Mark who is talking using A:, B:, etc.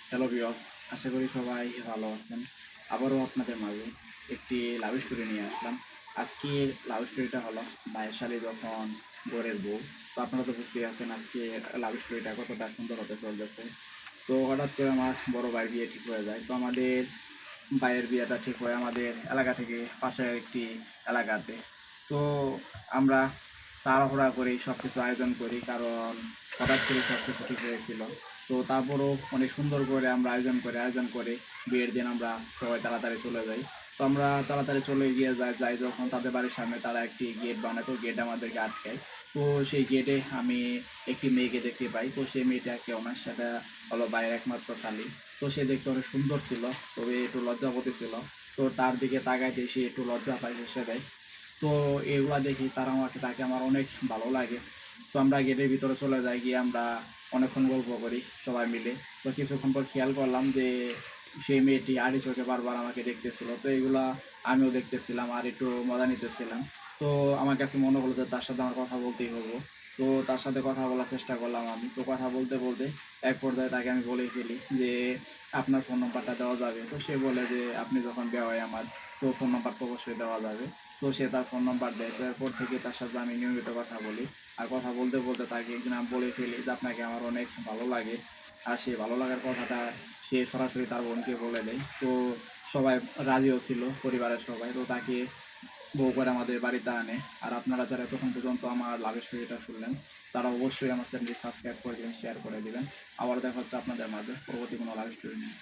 A: Hello viewers, আশা করি সবাই ভালো আছেন। আবারও আপনাদের মাঝে একটি লাভ স্টোরি নিয়ে আসলাম। আজকের লাভ স্টোরিটা হলো ভাইয়ের শালী যখন ঘরের বউ। তো আপনারা তো বুঝতেই আছেন আজকে লাভ স্টোরিটা কতটা সুন্দর হতে চলতেছে। তো হঠাৎ করে আমার বড় ভাইয়ের বিয়ে ঠিক হয়ে যায়। তো আমাদের ভাইয়ের বিয়েটা ঠিক হয় আমাদের এলাকা থেকে পাশের একটি এলাকাতে। তো আমরা তাড়াহুড়া করেই সব কিছু আয়োজন করি, কারণ হঠাৎ করে সব কিছু ঠিক হয়েছিল। তো তারপরও অনেক সুন্দর করে আমরা আয়োজন করে বিয়ের দিন আমরা সবাই তাড়াতাড়ি চলে যাই। তো আমরা তাড়াতাড়ি চলে গিয়ে যাই যখন তাদের বাড়ির সামনে তারা একটি গেট বানায়, তো গেট আমাদেরকে আটকায়। তো সেই গেটে আমি একটি মেয়েকে দেখতে পাই। তো সেই মেয়েটা কেউ না, সেটা হলো ভাইয়ের একমাত্র শালী। তো সে দেখতে অনেক সুন্দর ছিল, তবে একটু লজ্জাবতী ছিল। তো তার দিকে তাকাইতে সে একটু লজ্জা পায়, হেসে দেয়। তো এগুলা দেখি তাকে আমার অনেক ভালো লাগে। তো আমরা গেটের ভিতরে চলে যাই, গিয়ে আমরা অনেকক্ষণ গল্প করি সবাই মিলে। তো কিছুক্ষণ পর খেয়াল করলাম যে সেই মেয়েটি আড়ি চোখে বারবার আমাকে দেখতেছিল। তো এগুলা আমিও দেখতেছিলাম আর একটু মজা নিতেছিলাম। তো আমার কাছে মনে হলো যে তার সাথে আমার কথা বলতেই হবো। তো তার সাথে কথা বলার চেষ্টা করলাম আমি। তো কথা বলতে বলতে এক পর্যায়ে তাকে আমি বলেই ফেলি যে আপনার ফোন নম্বরটা দেওয়া যাবে? তো সে বলে যে আপনি যখন দেওয়া হয় আমার, তো ফোন নাম্বার তো অবশ্যই দেওয়া যাবে। তো সে তার ফোন নাম্বার দেয়। তো এরপর থেকে তার সাথে আমি নিয়মিত কথা বলি। আর কথা বলতে বলতে তাকে একদিন আমি বলে ফেলি যে আপনাকে আমার অনেক ভালো লাগে। আর সেই ভালো লাগার কথাটা সে সরাসরি তার বোনকে বলে দেয়। তো সবাই রাজিও ছিল, পরিবারের সবাই। তো তাকে বউ করে আমাদের বাড়িতে আনে। আর আপনারা যারা এতক্ষণ পর্যন্ত আমার লাভের স্টোরিটা শুনলেন, তারা অবশ্যই আমার চ্যানেলটি সাবস্ক্রাইব করে দিবেন, শেয়ার করে দিবেন। আবার দেখা হচ্ছে আপনাদের মাঝে পরবর্তী কোনো লাভ স্টোরি নিয়ে।